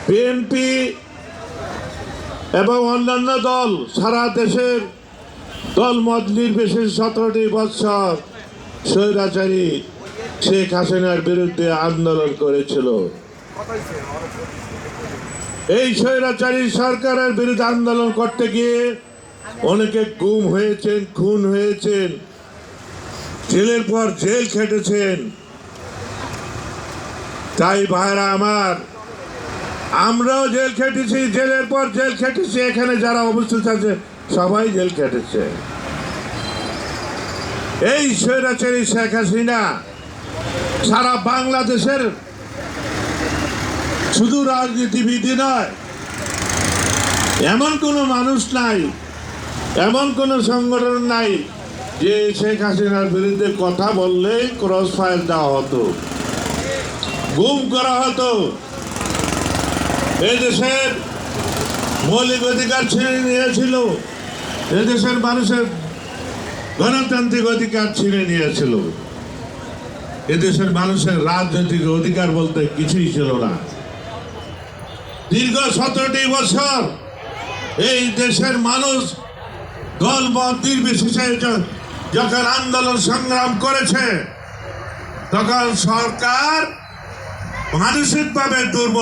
BNP এবং অন্যান্য দল সারা দেশের দল মত নির্বিশেষে 17টি বছর স্বৈরাচারী শেখ হাসিনার বিরুদ্ধে আন্দোলন করেছিল। এই স্বৈরাচারী সরকারের বিরুদ্ধে আন্দোলন করতে গিয়ে অনেকে গুম হয়েছেন, খুন হয়েছেন, জেলের পর জেল খেটেছেন। তাই ভাইরা আমার, আমরাও জেল খেটেছি, জেলের পর জেল খেটেছি। এখানে যারা উপস্থিত আছে সবাই জেল খেটেছে। এই স্বৈরাচারী শেখ হাসিনা সারা বাংলাদেশের শুধু রাজনীতিবিদই নয়, এমন কোনো মানুষ নাই, এমন কোনো সংগঠন নাই যে শেখ হাসিনার বিরুদ্ধে কথা বললেই ক্রস ফায়ার দেওয়া হতো, গুম করা হতো, এদেশের মৌলিক অধিকার ছিনে নিয়েছিল, এদেশের মানুষের গণতান্ত্রিক অধিকার ছিনে নিয়েছিল, এদেশের মানুষের রাজনৈতিক অধিকার বলতে কিছুই ছিল না। দীর্ঘ 17টি বছর এই দেশের মানুষ দল মত নির্বিশেষে যখন আন্দোলন সংগ্রাম করেছে, তখন সরকার মানসিকভাবে দুর্বল